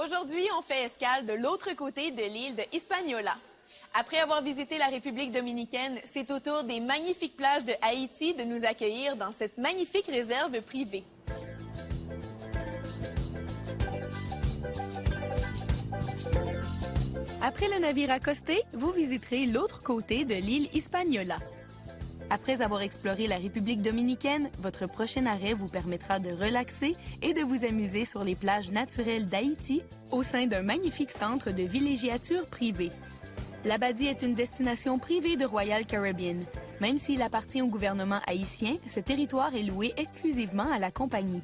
Aujourd'hui, on fait escale de l'autre côté de l'île de Hispaniola. Après avoir visité la République dominicaine, c'est au tour des magnifiques plages de Haïti de nous accueillir dans cette magnifique réserve privée. Après le navire accosté, vous visiterez l'autre côté de l'île Hispaniola. Après avoir exploré la République dominicaine, votre prochain arrêt vous permettra de relaxer et de vous amuser sur les plages naturelles d'Haïti au sein d'un magnifique centre de villégiature privée. Labadie est une destination privée de Royal Caribbean. Même s'il appartient au gouvernement haïtien, ce territoire est loué exclusivement à la compagnie.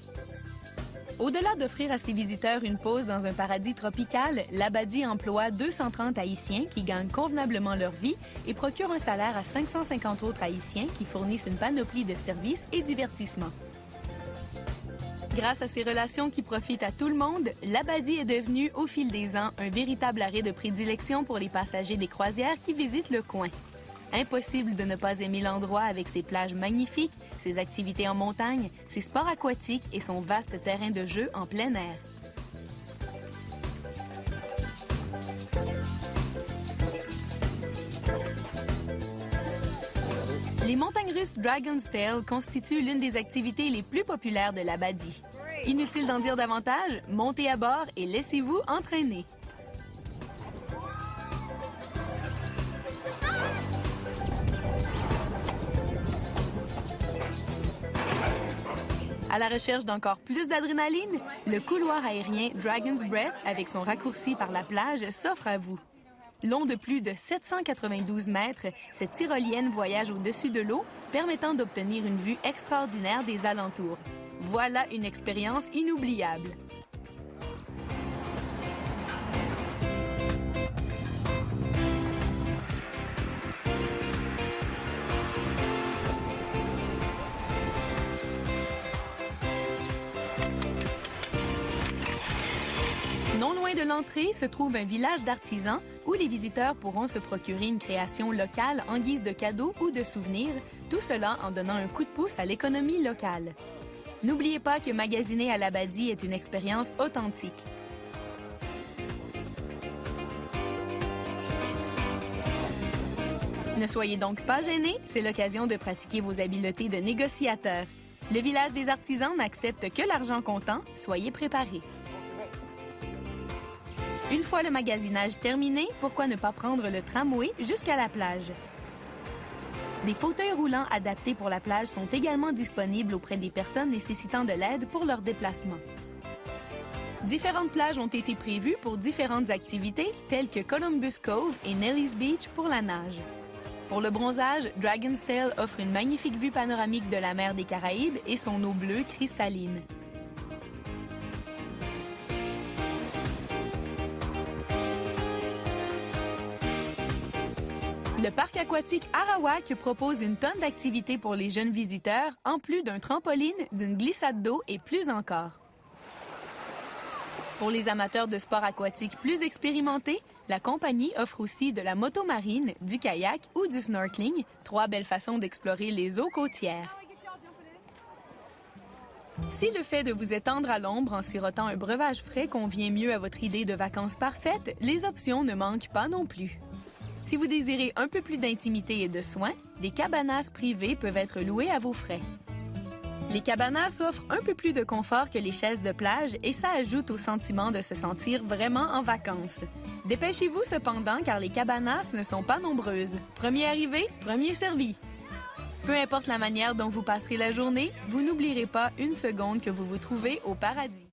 Au-delà d'offrir à ses visiteurs une pause dans un paradis tropical, Labadie emploie 230 Haïtiens qui gagnent convenablement leur vie et procure un salaire à 550 autres Haïtiens qui fournissent une panoplie de services et divertissements. Grâce à ces relations qui profitent à tout le monde, Labadie est devenue, au fil des ans, un véritable arrêt de prédilection pour les passagers des croisières qui visitent le coin. Impossible de ne pas aimer l'endroit avec ses plages magnifiques, ses activités en montagne, ses sports aquatiques et son vaste terrain de jeu en plein air. Les montagnes russes Dragon's Tail constituent l'une des activités les plus populaires de Labadie. Inutile d'en dire davantage, montez à bord et laissez-vous entraîner. À la recherche d'encore plus d'adrénaline, le couloir aérien Dragon's Breath, avec son raccourci par la plage, s'offre à vous. Long de plus de 792 mètres, cette tyrolienne voyage au-dessus de l'eau, permettant d'obtenir une vue extraordinaire des alentours. Voilà une expérience inoubliable. Non loin de l'entrée se trouve un village d'artisans où les visiteurs pourront se procurer une création locale en guise de cadeau ou de souvenir, tout cela en donnant un coup de pouce à l'économie locale. N'oubliez pas que magasiner à Labadie est une expérience authentique. Ne soyez donc pas gênés, c'est l'occasion de pratiquer vos habiletés de négociateur. Le village des artisans n'accepte que l'argent comptant, soyez préparés. Une fois le magasinage terminé, pourquoi ne pas prendre le tramway jusqu'à la plage? Des fauteuils roulants adaptés pour la plage sont également disponibles auprès des personnes nécessitant de l'aide pour leur déplacement. Différentes plages ont été prévues pour différentes activités, telles que Columbus Cove et Nelly's Beach pour la nage. Pour le bronzage, Dragon's Tail offre une magnifique vue panoramique de la mer des Caraïbes et son eau bleue cristalline. Le parc aquatique Arawak propose une tonne d'activités pour les jeunes visiteurs, en plus d'un trampoline, d'une glissade d'eau et plus encore. Pour les amateurs de sports aquatiques plus expérimentés, la compagnie offre aussi de la moto marine, du kayak ou du snorkeling, trois belles façons d'explorer les eaux côtières. Si le fait de vous étendre à l'ombre en sirotant un breuvage frais convient mieux à votre idée de vacances parfaites, les options ne manquent pas non plus. Si vous désirez un peu plus d'intimité et de soins, des cabanas privées peuvent être louées à vos frais. Les cabanas offrent un peu plus de confort que les chaises de plage et ça ajoute au sentiment de se sentir vraiment en vacances. Dépêchez-vous cependant car les cabanas ne sont pas nombreuses. Premier arrivé, premier servi. Peu importe la manière dont vous passerez la journée, vous n'oublierez pas une seconde que vous vous trouvez au paradis.